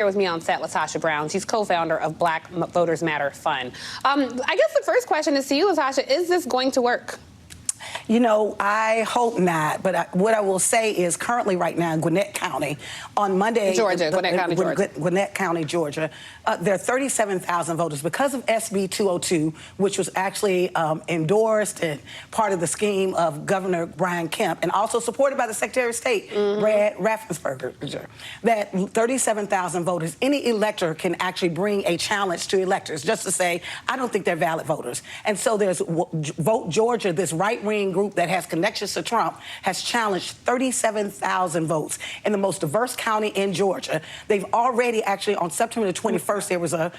Here with me on set, LaTosha Brown. She's co-founder of Black Voters Matter Fund. I guess the first question is to you, LaTosha, is this going to work? You know, I hope not, but what I will say is currently right now in Gwinnett County, on Monday... Gwinnett County, Georgia, there are 37,000 voters. Because of SB 202, which was actually endorsed and part of the scheme of Governor Brian Kemp, and also supported by the Secretary of State, Brad Raffensperger, that 37,000 voters, any elector can actually bring a challenge to electors, just to say, I don't think they're valid voters. And so there's Vote Georgia, this right-wing group that has connections to Trump, has challenged 37,000 votes in the most diverse county in Georgia. They've already on September the 21st, there was a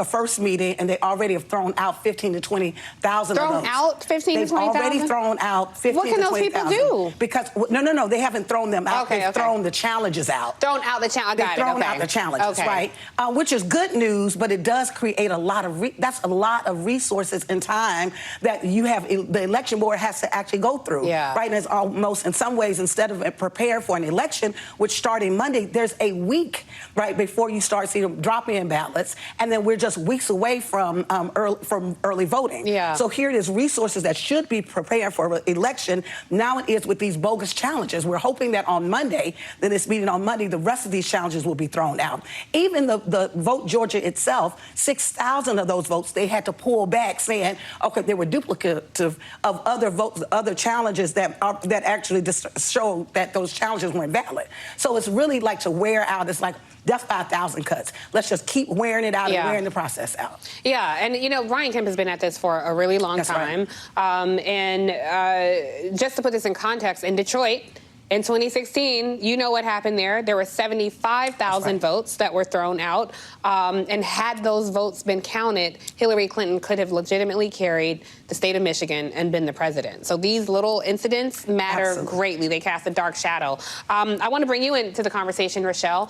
first meeting, and they already have thrown out 15 to 20,000 of those. Thrown out 15 to 20,000? They've already thrown out 15 to 20,000. What can those people do? Because, no, they haven't thrown them out. They've thrown the challenges out. Thrown out the challenge. They've thrown out the challenges, right? Which is good news, but it does create a lot of, that's a lot of resources and time that you have, the election board has to actually go through. Yeah. Right, and it's almost, in some ways, instead of prepare for an election, which starting Monday, there's a week, right, before you start seeing drop-in ballots, and then we're just weeks away from early voting. Yeah. So here it is, resources that should be prepared for an election. Now it is with these bogus challenges. We're hoping that on Monday, this meeting on Monday, the rest of these challenges will be thrown out. Even the Vote Georgia itself, 6,000 of those votes, they had to pull back, saying, okay, they were duplicative of other votes, other challenges that actually show that those challenges weren't valid. So it's really like to wear out. It's like death by 1,000 cuts. Let's just keep wearing it out and wearing the process out. Yeah, and you know, Brian Kemp has been at this for a really long time. Right. And just to put this in context, in Detroit, in 2016, you know what happened there. There were 75,000 votes that were thrown out. And had those votes been counted, Hillary Clinton could have legitimately carried the state of Michigan and been the president. So these little incidents matter greatly. They cast a dark shadow. I want to bring you into the conversation, Rochelle.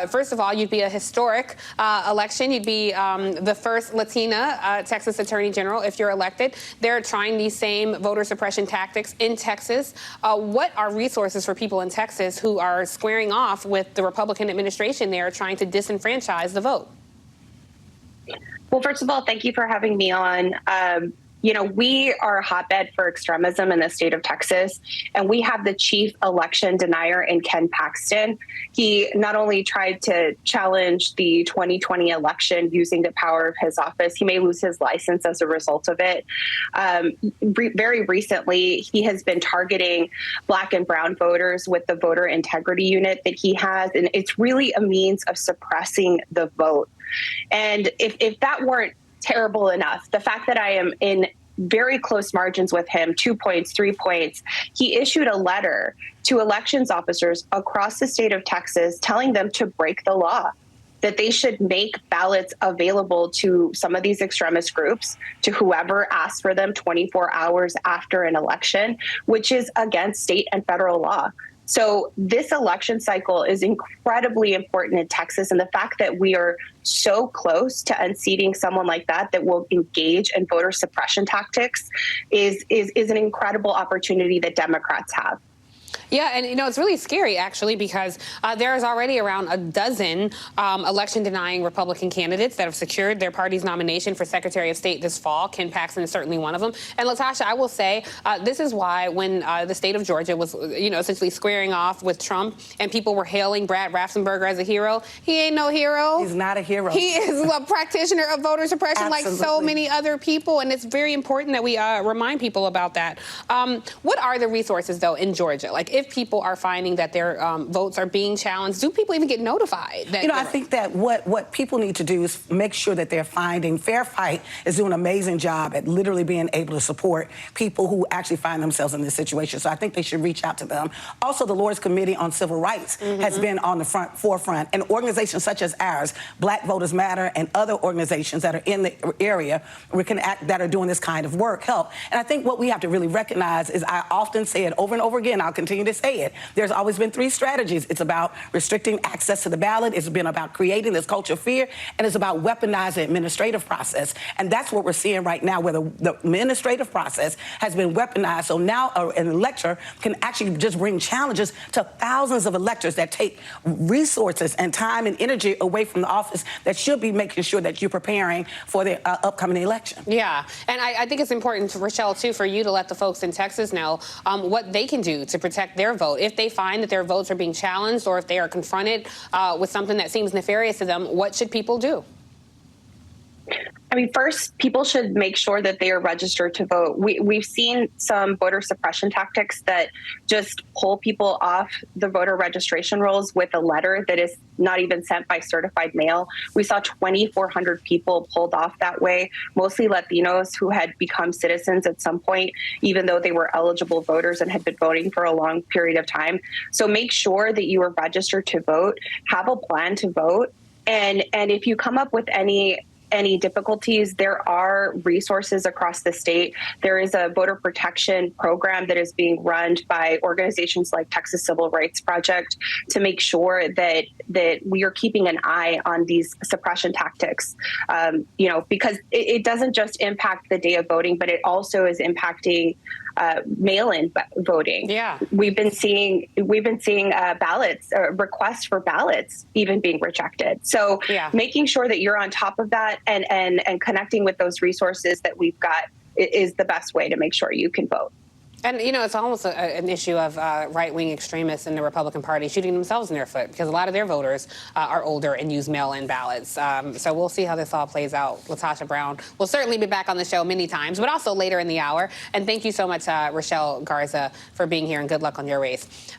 First of all, you'd be a historic election. You'd be the first Latina Texas Attorney General if you're elected. They're trying these same voter suppression tactics in Texas. What are resources for people in Texas who are squaring off with the Republican administration there trying to disenfranchise the vote? Well, first of all, thank you for having me on. You know, we are a hotbed for extremism in the state of Texas, and we have the chief election denier in Ken Paxton. He not only tried to challenge the 2020 election using the power of his office, he may lose his license as a result of it. Very recently, he has been targeting Black and brown voters with the voter integrity unit that he has, and it's really a means of suppressing the vote. And if that weren't terrible enough, the fact that I am in very close margins with him, 2 points, 3 points, he issued a letter to elections officers across the state of Texas telling them to break the law, that they should make ballots available to some of these extremist groups, to whoever asks for them 24 hours after an election, which is against state and federal law. So this election cycle is incredibly important in Texas, and the fact that we are so close to unseating someone like that will engage in voter suppression tactics is an incredible opportunity that Democrats have. Yeah, and you know, it's really scary, actually, because there's already around a dozen election-denying Republican candidates that have secured their party's nomination for Secretary of State this fall. Ken Paxton is certainly one of them. And LaTosha, I will say, this is why when the state of Georgia was, you know, essentially squaring off with Trump and people were hailing Brad Raffensperger as a hero, he ain't no hero. He's not a hero. He is a practitioner of voter suppression like so many other people, and it's very important that we remind people about that. What are the resources, though, in Georgia? Like, if people are finding that their votes are being challenged, do people even get notified? You know, I think that what people need to do is make sure that they're finding. Fair Fight is doing an amazing job at literally being able to support people who actually find themselves in this situation. So I think they should reach out to them. Also, the Lord's Committee on Civil Rights has been on the forefront, and organizations such as ours, Black Voters Matter, and other organizations that are in the area that are doing this kind of work help. And I think what we have to really recognize is, I often say it over and over again, I'll continue to always say it. There's always been three strategies. It's about restricting access to the ballot. It's been about creating this culture of fear, and it's about weaponizing the administrative process. And that's what we're seeing right now, where the administrative process has been weaponized. So now an elector can actually just bring challenges to thousands of electors that take resources and time and energy away from the office that should be making sure that you're preparing for the upcoming election. Yeah, and I think it's important, to Rochelle, too, for you to let the folks in Texas know what they can do to protect their vote. If they find that their votes are being challenged, or if they are confronted with something that seems nefarious to them, what should people do? I mean, first, people should make sure that they are registered to vote. We've seen some voter suppression tactics that just pull people off the voter registration rolls with a letter that is not even sent by certified mail. We saw 2,400 people pulled off that way, mostly Latinos who had become citizens at some point, even though they were eligible voters and had been voting for a long period of time. So make sure that you are registered to vote, have a plan to vote. And if you come up with any difficulties, there are resources across the state. There is a voter protection program that is being run by organizations like Texas Civil Rights Project to make sure that we are keeping an eye on these suppression tactics. Because it doesn't just impact the day of voting, but it also is impacting mail-in voting. Yeah, we've been seeing ballots, requests for ballots even being rejected. So making sure that you're on top of that and connecting with those resources that we've got is the best way to make sure you can vote. And, it's almost an issue of right-wing extremists in the Republican Party shooting themselves in their foot, because a lot of their voters are older and use mail-in ballots. So we'll see how this all plays out. LaTosha Brown will certainly be back on the show many times, but also later in the hour. And thank you so much, Rochelle Garza, for being here, and good luck on your race.